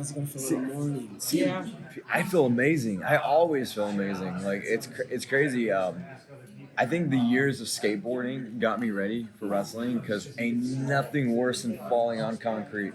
how's it gonna feel in the morning? Yeah. I feel amazing. I always feel amazing. Like it's crazy. I think the years of skateboarding got me ready for wrestling because ain't nothing worse than falling on concrete.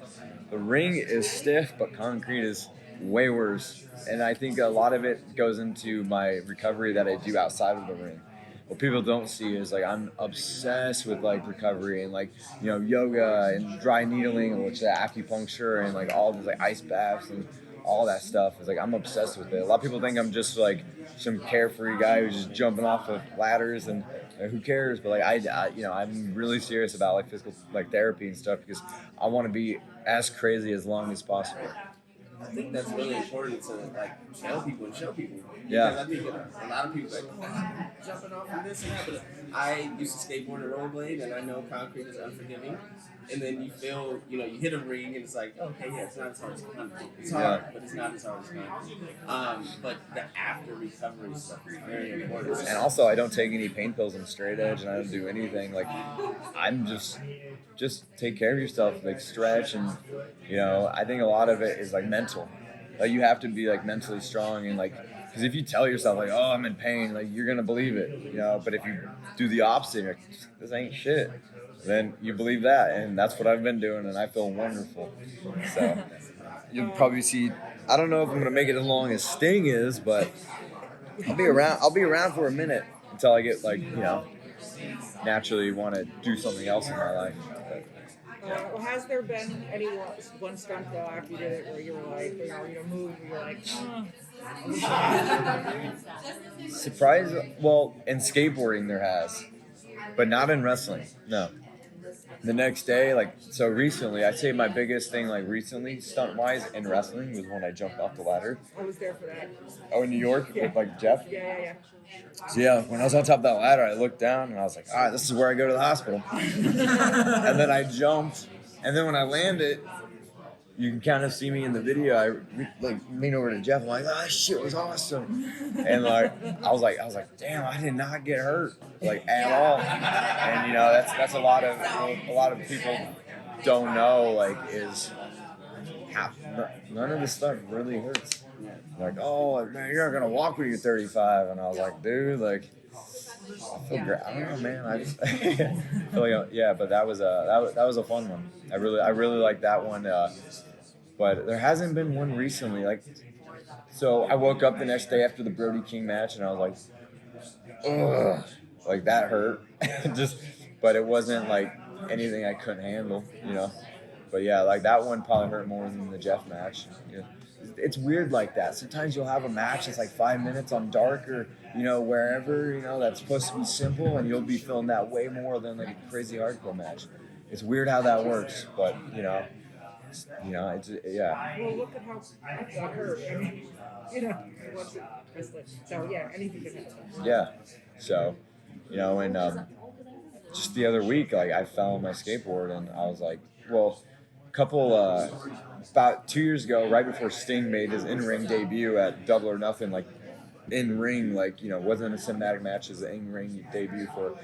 The ring is stiff, but concrete is way worse. And I think a lot of it goes into my recovery that I do outside of the ring. What people don't see is like I'm obsessed with like recovery and like yoga and dry needling, which is acupuncture, and like all these like ice baths and all that stuff. Is like I'm obsessed with it. A lot of people think I'm just like some carefree guy who's just jumping off of ladders and who cares. But like I'm really serious about like physical like therapy and stuff because I want to be as crazy as long as possible. I think that's really important to like tell people and show people. Yeah. Because I think a lot of people like jumping off and this and that. But I used to skateboard and rollerblade, and I know concrete is unforgiving. And then you feel, you hit a ring, and it's like, okay, yeah, it's not as hard as concrete. It's hard, but it's not as hard as concrete. But the after recovery stuff is very important. And also, I don't take any pain pills. I'm straight edge, and I don't do anything. Like, I'm just take care of yourself, like stretch, and I think a lot of it is like mental. Like you have to be like mentally strong and like, because if you tell yourself like, oh, I'm in pain, like you're gonna believe it, But if you do the opposite, you're like, this ain't shit, then you believe that, and that's what I've been doing, and I feel wonderful. So you'll probably see. I don't know if I'm gonna make it as long as Sting is, but I'll be around. I'll be around for a minute until I get like naturally want to do something else in my life. Well, has there been any one stunt though after you did it where you were like, moved, where you're like, Surprise? Well, in skateboarding there has, but not in wrestling. No. The next day, so recently, I'd say my biggest thing, recently, stunt-wise, in wrestling was when I jumped off the ladder. I was there for that. Oh, in New York? Yeah. With, Jeff? Yeah. So, yeah, when I was on top of that ladder, I looked down, and I was like, all right, this is where I go to the hospital. And then I jumped, and then when I landed, you can kind of see me in the video. I lean over to Jeff. I'm like, oh, this shit was awesome. And I was like, damn, I did not get hurt at all. And that's a lot of people don't know is none of this stuff really hurts. Like, oh man, you're not gonna walk when you're 35. And I was like, dude, I feel great. I don't know, man. I just feel like, yeah. But that was a fun one. I really like that one. But there hasn't been one recently. So I woke up the next day after the Brody King match, and I was like, ugh, that hurt. But it wasn't anything I couldn't handle, But yeah, that one probably hurt more than the Jeff match. It's weird like that. Sometimes you'll have a match that's 5 minutes on dark or wherever that's supposed to be simple, and you'll be feeling that way more than a crazy hardcore match. It's weird how that works, but it's yeah. Well, look at how that hurt. I mean, so yeah, anything can happen. Yeah. So, and just the other week, I fell on my skateboard, and I was like, well, about 2 years ago, right before Sting made his in-ring debut at Double or Nothing, in-ring, wasn't a cinematic match, it was an in-ring debut for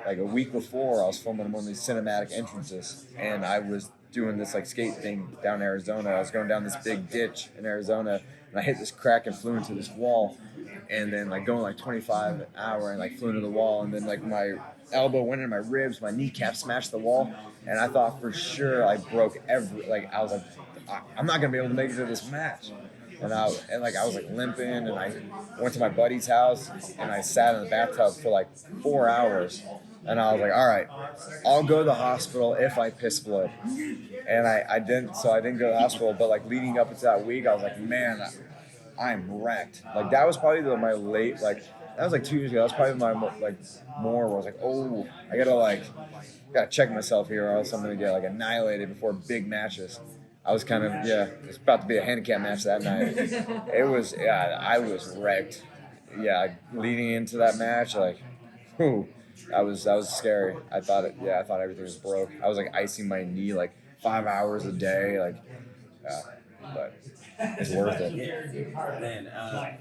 a week before. I was filming one of these cinematic entrances, and I was doing this skate thing down in Arizona. I was going down this big ditch in Arizona, and I hit this crack and flew into this wall, and then going 25 an hour and flew into the wall, and then my elbow went into my ribs, my kneecap smashed the wall, and I thought for sure I broke every I was I'm not gonna be able to make it to this match. And I was limping, and I went to my buddy's house, and I sat in the bathtub for 4 hours. And I was like, all right, I'll go to the hospital if I piss blood. And I didn't, so I didn't go to the hospital. But leading up into that week, I was like, man, I'm wrecked. That was probably my late, that was 2 years ago. That was probably my more where I was like, oh, I gotta check myself here, or else I'm gonna get annihilated before big matches. I was kind of, it's about to be a handicap match that night. It was, I was wrecked. Yeah, leading into that match, whew. That was scary. I thought everything was broke. I was icing my knee 5 hours a day, but it's worth it. Man,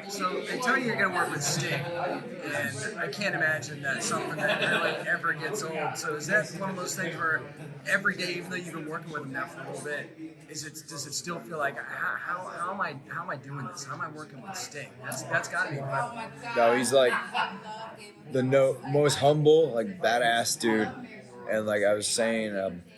So they tell you you're going to work with Sting, and I can't imagine that's something that really ever gets old. So is that one of those things where every day, even though you've been working with him now for a little bit, does it still feel like how am I doing this? How am I working with Sting? That's got to be incredible. No, he's like the most humble, like badass dude. And like I was saying,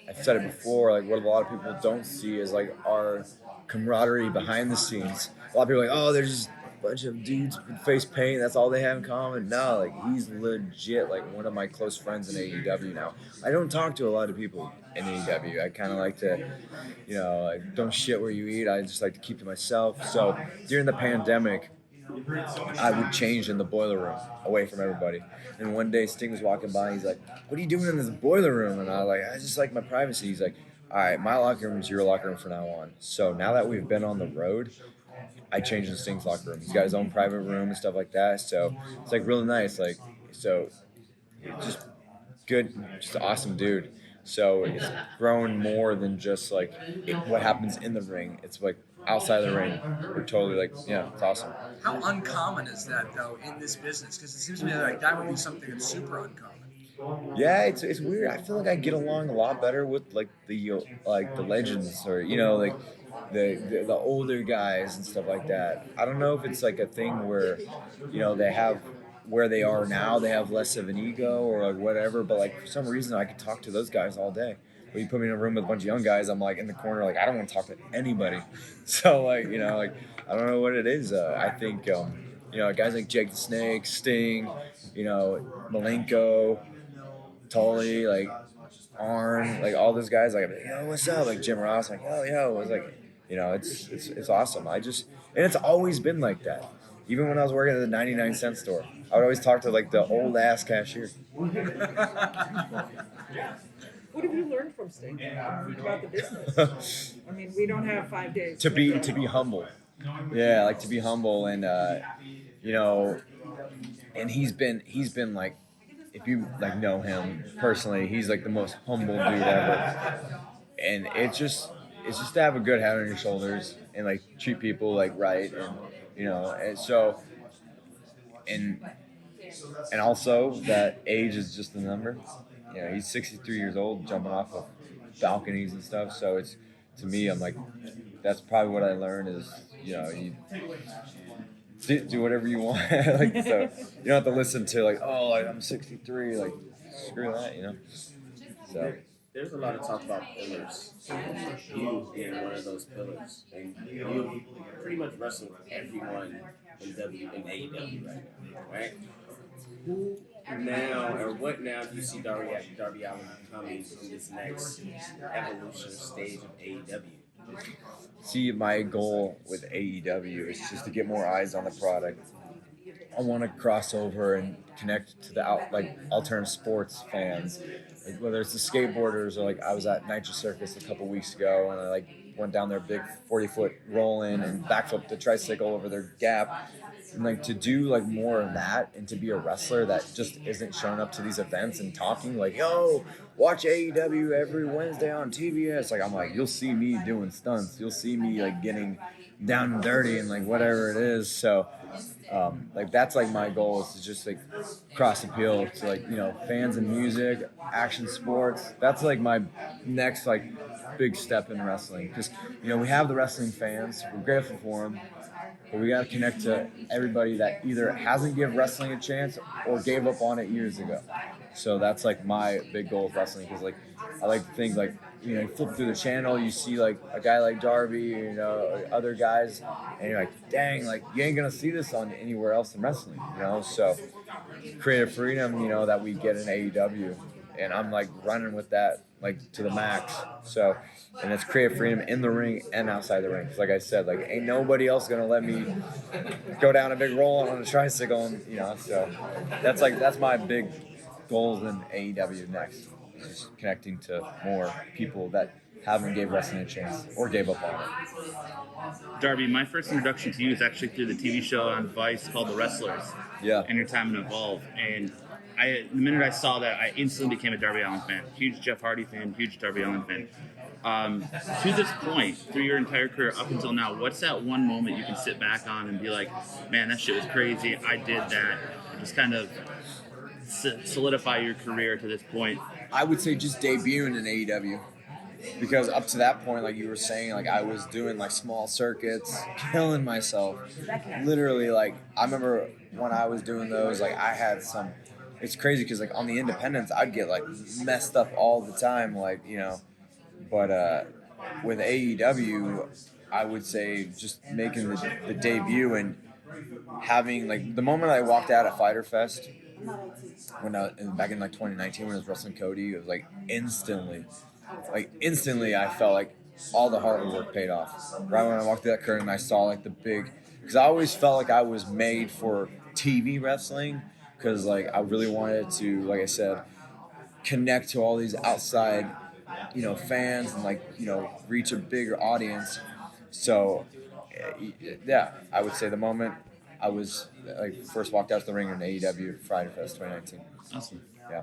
I've said it before, like what a lot of people don't see is like our camaraderie behind the scenes. A lot of people are like, oh, there's just a bunch of dudes with face paint. That's all they have in common. No, like he's legit like one of my close friends in AEW now. I don't talk to a lot of people in AEW. I kind of like to, like don't shit where you eat. I just like to keep to myself. So during the pandemic, I would change in the boiler room away from everybody. And one day Sting was walking by. He's like, what are you doing in this boiler room? And I was like, I just like my privacy. He's like, all right, my locker room is your locker room from now on. So now that we've been on the road, I changed in Sting's locker room. He's got his own private room and stuff like that. So it's like really nice. Like, so just good, just an awesome dude. So it's grown more than just like what happens in the ring. It's like outside of the ring. We're totally like, yeah, it's awesome. How uncommon is that though in this business? Because it seems to me like that would be something that's super uncommon. Yeah, it's weird. I feel like I get along a lot better with like the legends or like the older guys and stuff like that. I don't know if it's like a thing where they have where they are now, they have less of an ego or like whatever, but like for some reason I could talk to those guys all day. When you put me in a room with a bunch of young guys, I'm like in the corner, like I don't want to talk to anybody. So like like I don't know what it is. I think guys like Jake the Snake, Sting, Malenko, Tully, like Arn, like all those guys, like yo, what's up? Like Jim Ross, like yo, it's like it's awesome. And it's always been like that. Even when I was working at the 99-cent store, I would always talk to like the old ass cashier. What have you learned from Sting about the business? I mean, we don't have 5 days. To be humble. Yeah, like to be humble and and he's been like, if you like know him personally, he's like the most humble dude ever. And it's just to have a good head on your shoulders and like treat people like right and and so and also that age is just a number. He's 63 years old, jumping off of balconies and stuff. So it's, to me, I'm like, that's probably what I learned is, you do whatever you want. Like, so you don't have to listen to like, oh, like, I'm 63, like screw that, So there's a lot of talk about pillars. You being one of those pillars, and you pretty much wrestled everyone in AEW right now, right? Who now, or what now do you see Darby Allin becoming in this next evolution stage of AEW? See, my goal with AEW is just to get more eyes on the product. I want to cross over and connect to the alternative sports fans, like whether it's the skateboarders or like I was at Nitro Circus a couple weeks ago and I went down their big 40-foot roll-in and backflipped the tricycle over their gap. And to do more of that and to be a wrestler that just isn't showing up to these events and talking yo, watch AEW every Wednesday on TBS. I'm like, you'll see me doing stunts. You'll see me getting down and dirty and whatever it is. So that's my goal is to just cross appeal to fans in music, action sports. That's my next big step in wrestling because we have the wrestling fans. We're grateful for them. But we got to connect to everybody that either hasn't given wrestling a chance or gave up on it years ago. So that's my big goal with wrestling because I like to think you flip through the channel, you see a guy like Darby, or other guys, and you're like, dang, you ain't gonna see this on anywhere else in wrestling, So creative freedom, that we get in AEW, and I'm running with that to the max. So, and it's creative freedom in the ring and outside the ring. Cause like I said, ain't nobody else gonna let me go down a big roll on a tricycle, and so that's my big goals in AEW next. Just connecting to more people that haven't gave wrestling a chance or gave up on it. Darby, my first introduction to you is actually through the TV show on Vice called The Wrestlers. Yeah. And your time in Evolve. And the minute I saw that, I instantly became a Darby Allin fan. Huge Jeff Hardy fan, huge Darby Allin fan. To this point, through your entire career up until now, what's that one moment you can sit back on and be like, man, that shit was crazy, I did that, and just kind of solidify your career to this point? I would say just debuting in AEW. Because up to that point, like you were saying, like I was doing like small circuits, killing myself. Literally, like I remember when I was doing those, like I had some. It's crazy because like on the independents, I'd get like messed up all the time, like But with AEW, I would say just making the debut and having like the moment I walked out at Fyter Fest back in like 2019 when I was wrestling Cody, it was like instantly I felt like all the hard work paid off. Right when I walked through that curtain, I saw like the big, because I always felt like I was made for TV wrestling, because like I really wanted to, like I said, connect to all these outside, fans and like, reach a bigger audience. So yeah, I would say the moment I was like first walked out to the ring in AEW Friday Fest 2019. Awesome. Yeah.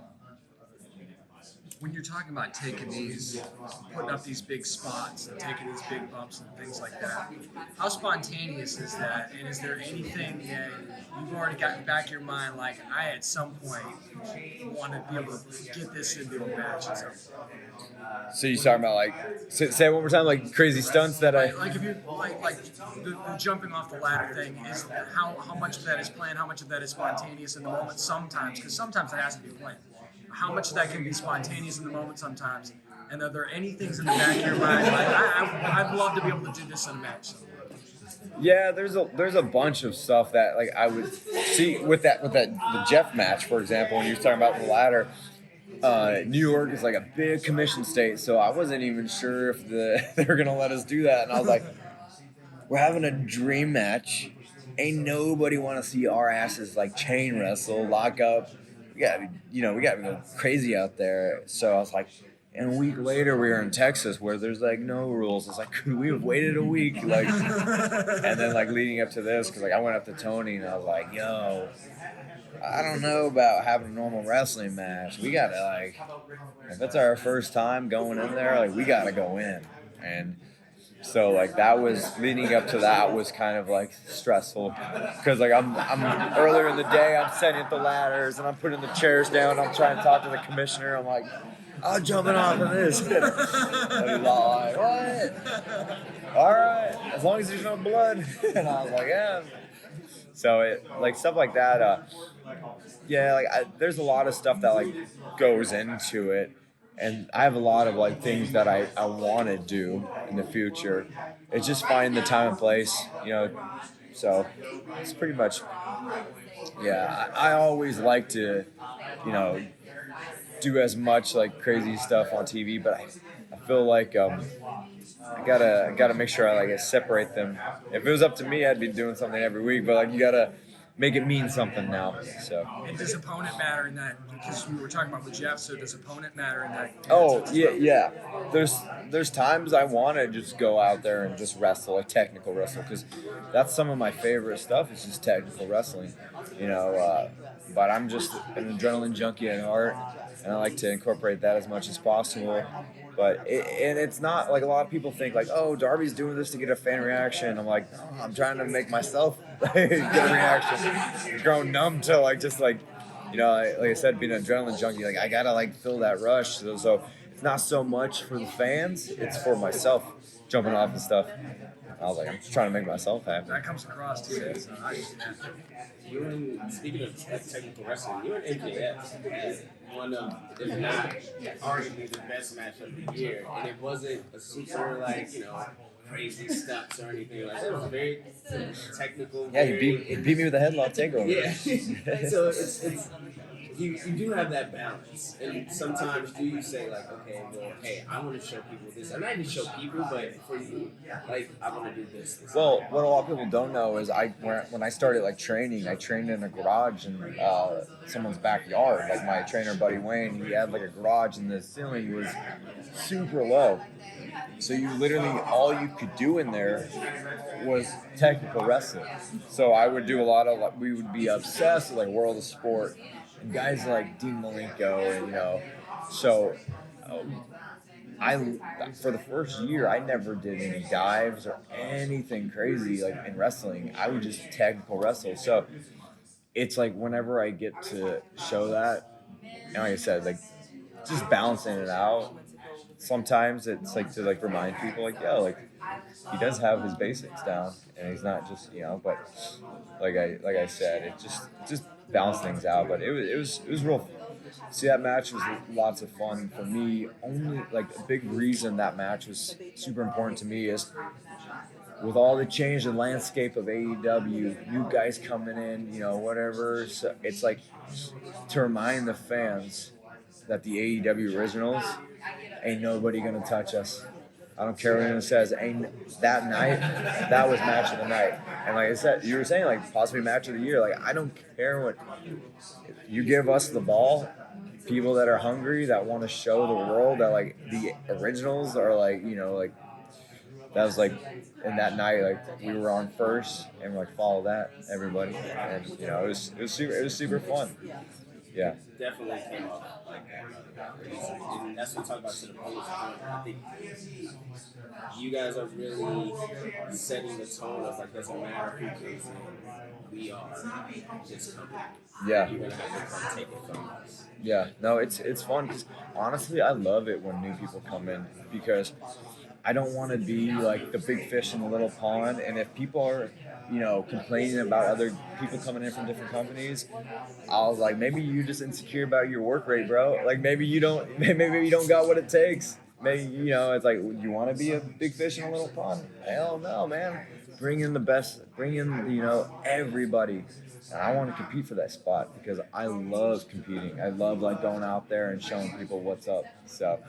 When you're talking about putting up these big spots and taking these big bumps and things like that, how spontaneous is that? And is there anything that you've already got back in your mind, like I at some point want to be able to get this into a match or something? So you're talking about like, say it one more time, like crazy stunts that I... Like if you like the jumping off the ladder thing, is how much of that is planned, how much of that is spontaneous in the moment sometimes, because sometimes it has to be planned. How much of that can be spontaneous in the moment sometimes, and are there any things in the back of your mind like I'd love to be able to do this in a match? Yeah, there's a bunch of stuff that like I would see with the Jeff match, for example, when you were talking about the ladder. New York is like a big commission state, so I wasn't even sure if they were gonna let us do that, and I was like, we're having a dream match. Ain't nobody want to see our asses like chain wrestle, lock up. We gotta go crazy out there. So I was like, and a week later we were in Texas where there's like no rules. It's like, could we have waited a week? Like, and then like leading up to this, because like I went up to Tony and I was like, yo, I don't know about having a normal wrestling match. We gotta like, if it's our first time going in there, like we gotta go in. And so like that was leading up to that was kind of like stressful, because like I'm earlier in the day, I'm setting up the ladders and I'm putting the chairs down. I'm trying to talk to the commissioner. I'm like, I'm jumping off of this. And he's all like, what? All right, as long as there's no blood. And I was like, yeah. So it like stuff like that. There's a lot of stuff that like goes into it. And I have a lot of like things that I want to do in the future. It's just finding the time and place, So it's pretty much, yeah. I always like to, do as much like crazy stuff on TV, but I feel like I gotta make sure I separate them. If it was up to me, I'd be doing something every week, but like you gotta make it mean something now. So. And does opponent matter in that? Because we were talking about with Jeff, so does opponent matter in that? Oh yeah. There's times I want to just go out there and just wrestle, like technical wrestle, because that's some of my favorite stuff. Is just technical wrestling, But I'm just an adrenaline junkie at heart, and I like to incorporate that as much as possible. But it's not like a lot of people think like, oh, Darby's doing this to get a fan reaction. I'm like, no, I'm trying to make myself get a reaction. I've grown numb to like I said, being an adrenaline junkie, like I gotta feel that rush. So it's not so much for the fans; it's for myself jumping off and stuff. I was like, I'm just trying to make myself happy. That comes across too. So Speaking of technical wrestling, you were in MJF. One of, if not arguably the best match of the year, and it wasn't a super crazy stunts or anything like that. It was very technical. Yeah, you beat me with a headlock takeover. Yeah. So it's you do have that balance, and sometimes do you say okay, well, hey, I want to show people this, and not even show people, but for you, I want to do this. Well, what a lot of people don't know is when I started training, I trained in a garage in someone's backyard. Like my trainer buddy Wayne, he had a garage, and the ceiling was super low. So you literally all you could do in there was technical wrestling. So I would do a lot of we would be obsessed with World of Sport. and guys like Dean Malenko, and so. For the first year, I never did any dives or anything crazy like in wrestling. I would just technical wrestle. So it's like whenever I get to show that, and like I said, like just balancing it out. Sometimes it's like to like remind people like, yo, like he does have his basics down, and he's not just but like I said, it just balanced things out. But it was real. See, that match was lots of fun for me. Only like a big reason that match was super important to me is with all the change in landscape of AEW, new guys coming in, whatever. So it's like to remind the fans that the AEW originals ain't nobody gonna touch us. I don't care what anyone says. Ain't that night? That was match of the night. And like I said, you were saying like possibly match of the year. Like I don't care what you give us the ball. People that are hungry, that want to show the world that like the originals are like like that was like in that night like we were on first and we're like follow that everybody, and it was super fun. Yeah. Definitely came off like that. And that's what we talk about to the public. I think you guys are really setting the tone of like doesn't matter who comes in, we are this company. Yeah. You're gonna have to come take it from us. Yeah, no, it's fun because honestly, I love it when new people come in because I don't want to be like the big fish in the little pond. And if people are, complaining about other people coming in from different companies, I was like, maybe you just insecure about your work rate, bro. Like maybe you don't got what it takes. Maybe it's like you want to be a big fish in a little pond. Hell no, man. Bring in the best. Bring in everybody. And I want to compete for that spot because I love competing. I love like going out there and showing people what's up. So,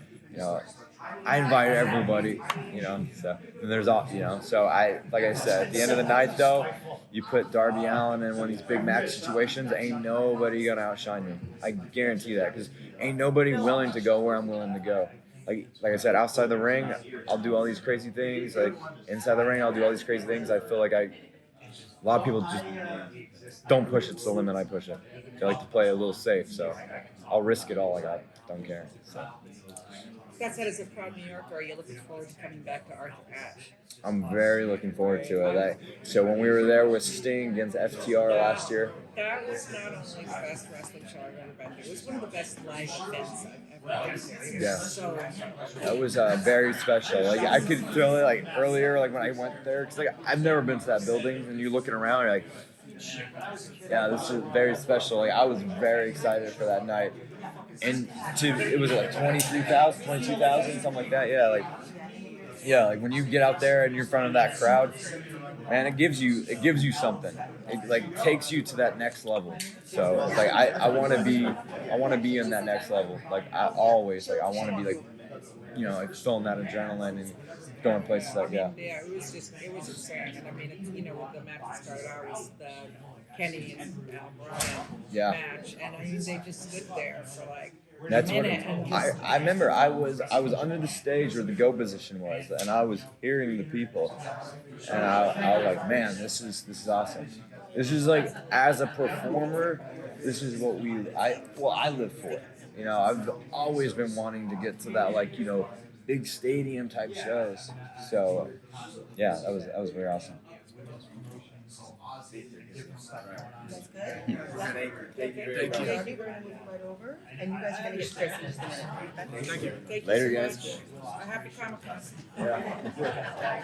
I invite everybody, so and there's all, so like I said, at the end of the night though, you put Darby Allin in one of these big match situations, ain't nobody gonna outshine me. I guarantee that because ain't nobody willing to go where I'm willing to go. Like I said, outside the ring, I'll do all these crazy things. Like inside the ring, I'll do all these crazy things. I feel like a lot of people just don't push it to the limit I push it. They like to play a little safe, so I'll risk it all. Like I don't care. So. That said, as a proud New Yorker, are you looking forward to coming back to Arthur Ashe? I'm very looking forward to it. So when we were there with Sting against FTR last year, that was not only the best wrestling show I've ever been to, it was one of the best live events I've ever been to. Yeah. So that was very special. Like I could feel it like earlier, like when I went there, because like I've never been to that building, and you're looking around, you're like, yeah, this is very special. Like I was very excited for that night. And it was like 23,000, 22,000, something like that. Yeah, like when you get out there and you're in front of that crowd, man, it gives you something. It like takes you to that next level. So it's like I want to be in that next level. Like I always I want to be like, like feeling that adrenaline and going places like Yeah, it was insane. And I mean, with the match that started out was the Kenny and Al Bryan match, and I mean they just stood there for like that's a minute. I remember I was under the stage where the go position was, and I was hearing the people, and I was like, man, this is awesome. This is like as a performer, this is what I live for. I've always been wanting to get to that big stadium type shows. So yeah, that was very awesome. That's good. Thank you. We're going to move right over, and you guys are going to get Chris in just a minute. Okay? Thank you. Thank Later, you so guys. much. A happy Comic-Con. Yeah.